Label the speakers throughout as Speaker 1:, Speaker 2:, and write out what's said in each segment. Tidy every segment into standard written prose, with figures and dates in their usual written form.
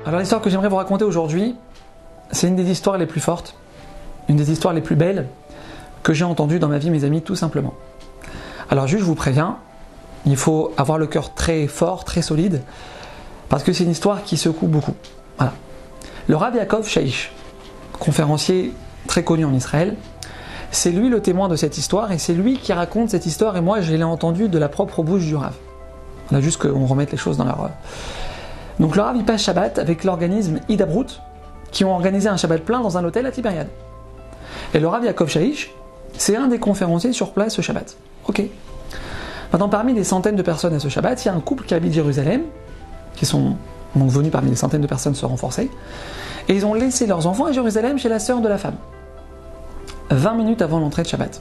Speaker 1: Alors l'histoire que j'aimerais vous raconter aujourd'hui, c'est une des histoires les plus fortes, une des histoires les plus belles que j'ai entendues dans ma vie, mes amis, tout simplement. Alors juste, je vous préviens, il faut avoir le cœur très fort, très solide, parce que c'est une histoire qui secoue beaucoup. Voilà. Le Rav Yaakov Shaish, conférencier très connu en Israël, c'est lui le témoin de cette histoire, et c'est lui qui raconte cette histoire, et moi je l'ai entendue de la propre bouche du Rav. On a juste qu'on remette les choses dans leur... Donc le Rav il passe Shabbat avec l'organisme Hidabrut, qui ont organisé un Shabbat plein dans un hôtel à Tibériade. Et le Rav Yaakov Shaish, c'est un des conférenciers sur place ce Shabbat. Ok. Maintenant, parmi des centaines de personnes à ce Shabbat, il y a un couple qui habite Jérusalem, qui sont donc venus parmi les centaines de personnes se renforcer, et ils ont laissé leurs enfants à Jérusalem chez la sœur de la femme, 20 minutes avant l'entrée de Shabbat.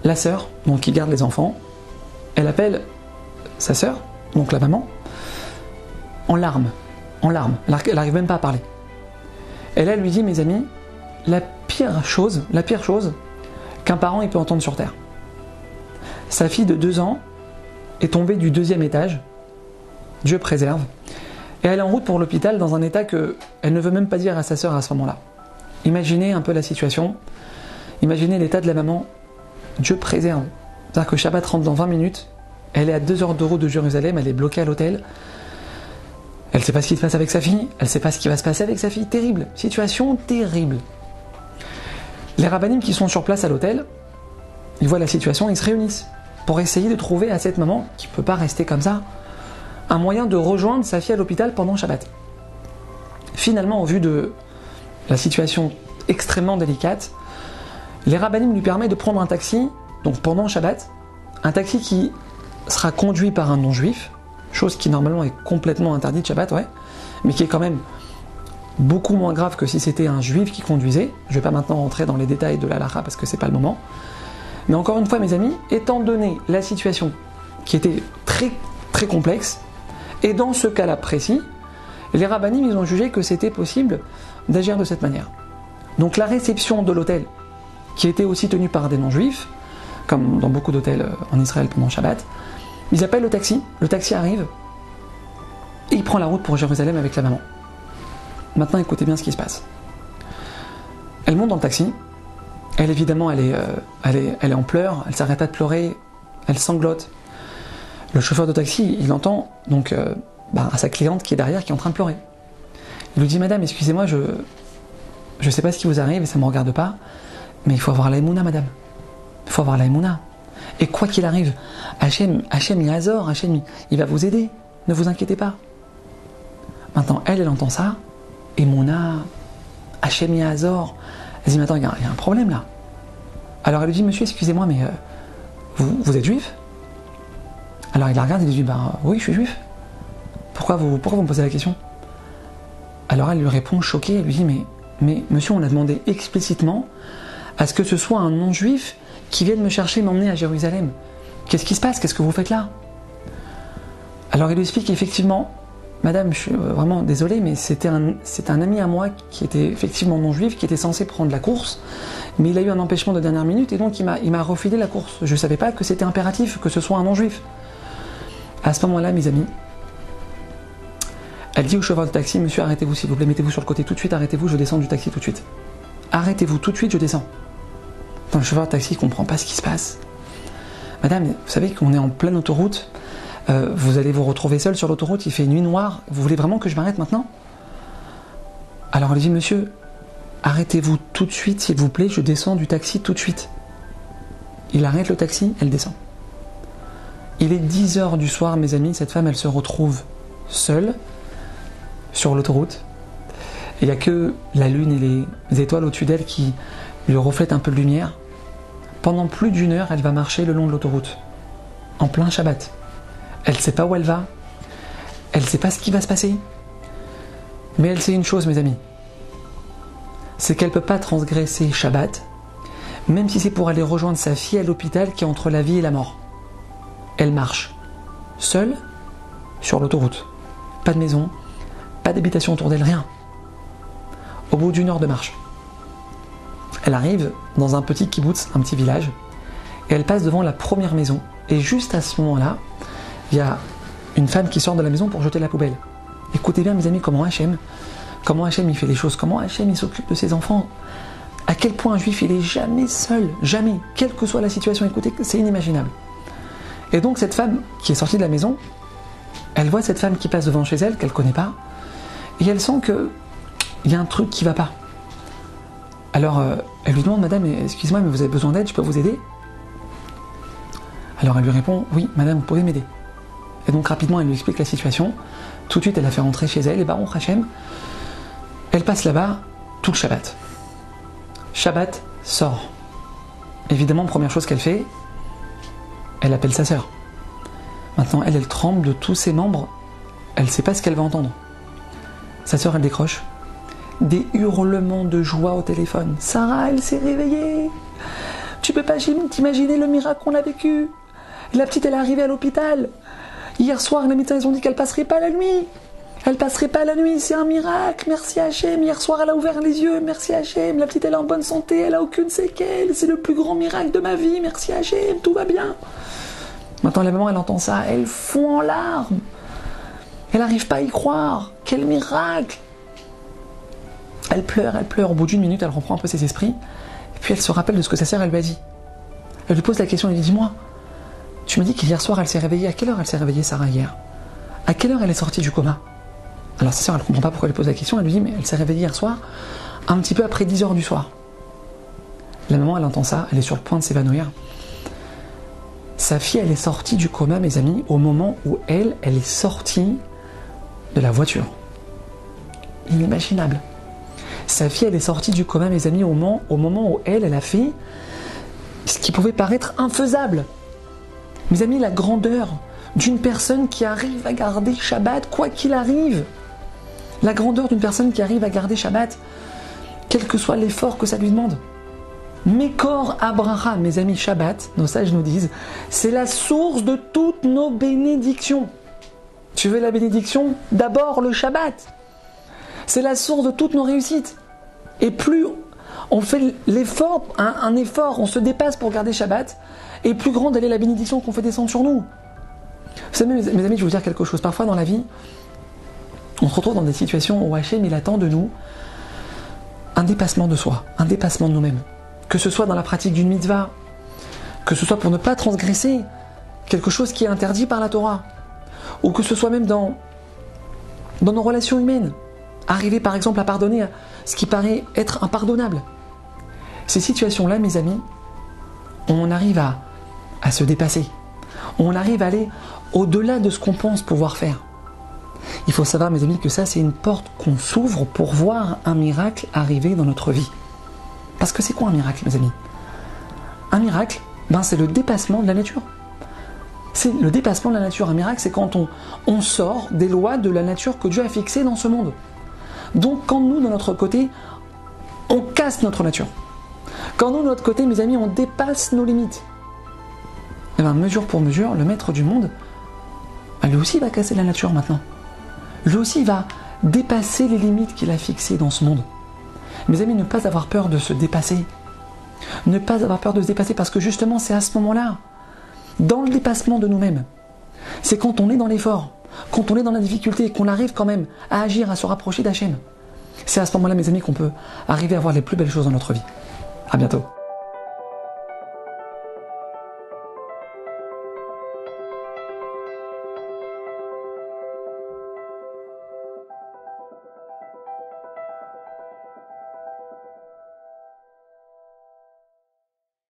Speaker 1: La sœur, donc qui garde les enfants, elle appelle sa sœur, donc la maman, en larmes. Elle n'arrive même pas à parler. Et là, elle lui dit, mes amis, la pire chose qu'un parent il peut entendre sur terre. Sa fille de 2 ans est tombée du 2e étage, Dieu préserve, et elle est en route pour l'hôpital dans un état qu'elle ne veut même pas dire à sa sœur à ce moment-là. Imaginez un peu la situation, imaginez l'état de la maman, Dieu préserve. C'est-à-dire que Shabbat rentre dans 20 minutes, elle est à 2 heures de route de Jérusalem, elle est bloquée à l'hôtel, elle ne sait pas ce qui se passe avec sa fille, elle ne sait pas ce qui va se passer avec sa fille, terrible, situation terrible. Les rabbinim qui sont sur place à l'hôtel, ils voient la situation, ils se réunissent pour essayer de trouver à cette maman, qui ne peut pas rester comme ça, un moyen de rejoindre sa fille à l'hôpital pendant Shabbat. Finalement, au vu de la situation extrêmement délicate, les rabbinim lui permettent de prendre un taxi, donc pendant Shabbat, un taxi qui sera conduit par un non-juif, chose qui normalement est complètement interdite Shabbat, ouais, mais qui est quand même beaucoup moins grave que si c'était un juif qui conduisait. Je ne vais pas maintenant rentrer dans les détails de la halakha parce que c'est pas le moment. Mais encore une fois, mes amis, étant donné la situation qui était très très complexe, et dans ce cas-là précis, les rabbinim ils ont jugé que c'était possible d'agir de cette manière. Donc la réception de l'hôtel, qui était aussi tenue par des non-juifs, comme dans beaucoup d'hôtels en Israël pendant Shabbat, ils appellent le taxi arrive, et il prend la route pour Jérusalem avec la maman. Maintenant, écoutez bien ce qui se passe. Elle monte dans le taxi, elle évidemment, elle est en pleurs, elle s'arrête pas de pleurer, elle sanglote. Le chauffeur de taxi, il entend donc à sa cliente qui est derrière, qui est en train de pleurer. Il lui dit, madame, excusez-moi, je sais pas ce qui vous arrive et ça me regarde pas, mais il faut avoir la émouna, madame. Il faut avoir la émouna. Et quoi qu'il arrive, Hachem Yazor, Hachem, il va vous aider. Ne vous inquiétez pas. Maintenant, elle entend ça. Émouna, Hachem Yazor. Elle dit, mais attends, il y a un problème là. Alors elle lui dit, monsieur, excusez-moi, mais vous êtes juif? Alors il la regarde et lui dit, oui, je suis juif. Pourquoi vous me posez la question? Alors elle lui répond choquée, elle lui dit, mais monsieur, on a demandé explicitement à ce que ce soit un non-juif qui vienne me chercher, m'emmener à Jérusalem. Qu'est-ce qui se passe? Qu'est-ce que vous faites là? Alors il lui explique effectivement, madame, je suis vraiment désolé, mais c'est un ami à moi qui était effectivement non-juif, qui était censé prendre la course, mais il a eu un empêchement de dernière minute et donc il m'a refilé la course. Je ne savais pas que c'était impératif que ce soit un non-juif. À ce moment-là, mes amis, elle dit au chauffeur de taxi, monsieur, arrêtez-vous s'il vous plaît, mettez-vous sur le côté tout de suite, arrêtez-vous, je descends du taxi tout de suite. Arrêtez-vous tout de suite, je descends. Dans le chauffeur de taxi, il ne comprend pas ce qui se passe. Madame, vous savez qu'on est en pleine autoroute, vous allez vous retrouver seul sur l'autoroute, il fait nuit noire, vous voulez vraiment que je m'arrête maintenant? Alors elle dit, monsieur, arrêtez-vous tout de suite, s'il vous plaît, je descends du taxi tout de suite. Il arrête le taxi, elle descend. Il est 10h du soir, mes amis, cette femme, elle se retrouve seule sur l'autoroute. Il n'y a que la lune et les étoiles au-dessus d'elle qui lui reflètent un peu de lumière. Pendant plus d'1 heure, elle va marcher le long de l'autoroute, en plein Shabbat. Elle ne sait pas où elle va, elle ne sait pas ce qui va se passer. Mais elle sait une chose, mes amis, c'est qu'elle ne peut pas transgresser Shabbat, même si c'est pour aller rejoindre sa fille à l'hôpital qui est entre la vie et la mort. Elle marche, seule, sur l'autoroute. Pas de maison, pas d'habitation autour d'elle, rien. Au bout d'1 heure de marche, elle arrive dans un petit kibboutz, un petit village, et elle passe devant la première maison. Et juste à ce moment-là, il y a une femme qui sort de la maison pour jeter la poubelle. Écoutez bien mes amis comment Hachem il fait les choses, comment Hachem il s'occupe de ses enfants, à quel point un juif il est jamais seul, jamais, quelle que soit la situation, écoutez, c'est inimaginable. Et donc cette femme qui est sortie de la maison, elle voit cette femme qui passe devant chez elle, qu'elle ne connaît pas, et elle sent qu'il y a un truc qui ne va pas. Alors elle lui demande, madame, excusez-moi, mais vous avez besoin d'aide, je peux vous aider? Alors elle lui répond, oui madame, vous pouvez m'aider. Et donc rapidement elle lui explique la situation, tout de suite elle la fait rentrer chez elle, et Baruch Hachem, elle passe là-bas tout le Shabbat. Shabbat sort. Évidemment, première chose qu'elle fait, elle appelle sa sœur. Maintenant, elle tremble de tous ses membres, elle ne sait pas ce qu'elle va entendre. Sa sœur, elle décroche. Des hurlements de joie au téléphone. Sarah, elle s'est réveillée. Tu peux pas t'imaginer le miracle qu'on a vécu. La petite, elle est arrivée à l'hôpital. Hier soir, les médecins, ils ont dit qu'elle passerait pas la nuit. Elle passerait pas la nuit, c'est un miracle, merci Hachem. Hier soir, elle a ouvert les yeux, merci Hachem. La petite, elle est en bonne santé, elle a aucune séquelle. C'est le plus grand miracle de ma vie, merci Hachem, tout va bien. Maintenant, la maman, elle entend ça, elle fond en larmes. Elle n'arrive pas à y croire. Quel miracle! Elle pleure. Au bout d'une minute, elle reprend un peu ses esprits. Et puis, elle se rappelle de ce que sa sœur, elle lui a dit. Elle lui pose la question, elle lui dit, dis-moi, tu m'as dit qu'hier soir, elle s'est réveillée. À quelle heure elle s'est réveillée, Sarah, hier? À quelle heure elle est sortie du coma? Alors sa sœur, elle ne comprend pas pourquoi elle pose la question, elle lui dit, mais elle s'est réveillée hier soir, un petit peu après 10h du soir. La maman, elle entend ça, elle est sur le point de s'évanouir. Sa fille, elle est sortie du coma, mes amis, au moment où elle est sortie de la voiture. Inimaginable. Sa fille, elle est sortie du coma, mes amis, au moment où elle a fait ce qui pouvait paraître infaisable. Mes amis, la grandeur d'une personne qui arrive à garder Shabbat, quoi qu'il arrive. La grandeur d'une personne qui arrive à garder Shabbat, quel que soit l'effort que ça lui demande. Mekor Abraham, mes amis, Shabbat, nos sages nous disent, c'est la source de toutes nos bénédictions. Tu veux la bénédiction? D'abord le Shabbat. C'est la source de toutes nos réussites. Et plus on fait l'effort, un effort, on se dépasse pour garder Shabbat, et plus grande elle est la bénédiction qu'on fait descendre sur nous. Vous savez, mes amis, je vais vous dire quelque chose. Parfois dans la vie, on se retrouve dans des situations où Hachem, il attend de nous un dépassement de soi, un dépassement de nous-mêmes. Que ce soit dans la pratique d'une mitzvah, que ce soit pour ne pas transgresser quelque chose qui est interdit par la Torah, ou que ce soit même dans nos relations humaines. Arriver par exemple à pardonner ce qui paraît être impardonnable. Ces situations-là, mes amis, on arrive à se dépasser. On arrive à aller au-delà de ce qu'on pense pouvoir faire. Il faut savoir, mes amis, que ça, c'est une porte qu'on s'ouvre pour voir un miracle arriver dans notre vie. Parce que c'est quoi un miracle, mes amis? Un miracle, c'est le dépassement de la nature. C'est le dépassement de la nature. Un miracle, c'est quand on sort des lois de la nature que Dieu a fixées dans ce monde. Donc, quand nous, de notre côté, on casse notre nature. Quand nous, de notre côté, mes amis, on dépasse nos limites. Et mesure pour mesure, le maître du monde, lui aussi va casser la nature maintenant. Lui aussi va dépasser les limites qu'il a fixées dans ce monde. Mes amis, ne pas avoir peur de se dépasser. Ne pas avoir peur de se dépasser parce que justement, c'est à ce moment-là, dans le dépassement de nous-mêmes, c'est quand on est dans l'effort, quand on est dans la difficulté, qu'on arrive quand même à agir, à se rapprocher d'Hachem. C'est à ce moment-là, mes amis, qu'on peut arriver à voir les plus belles choses dans notre vie. À bientôt.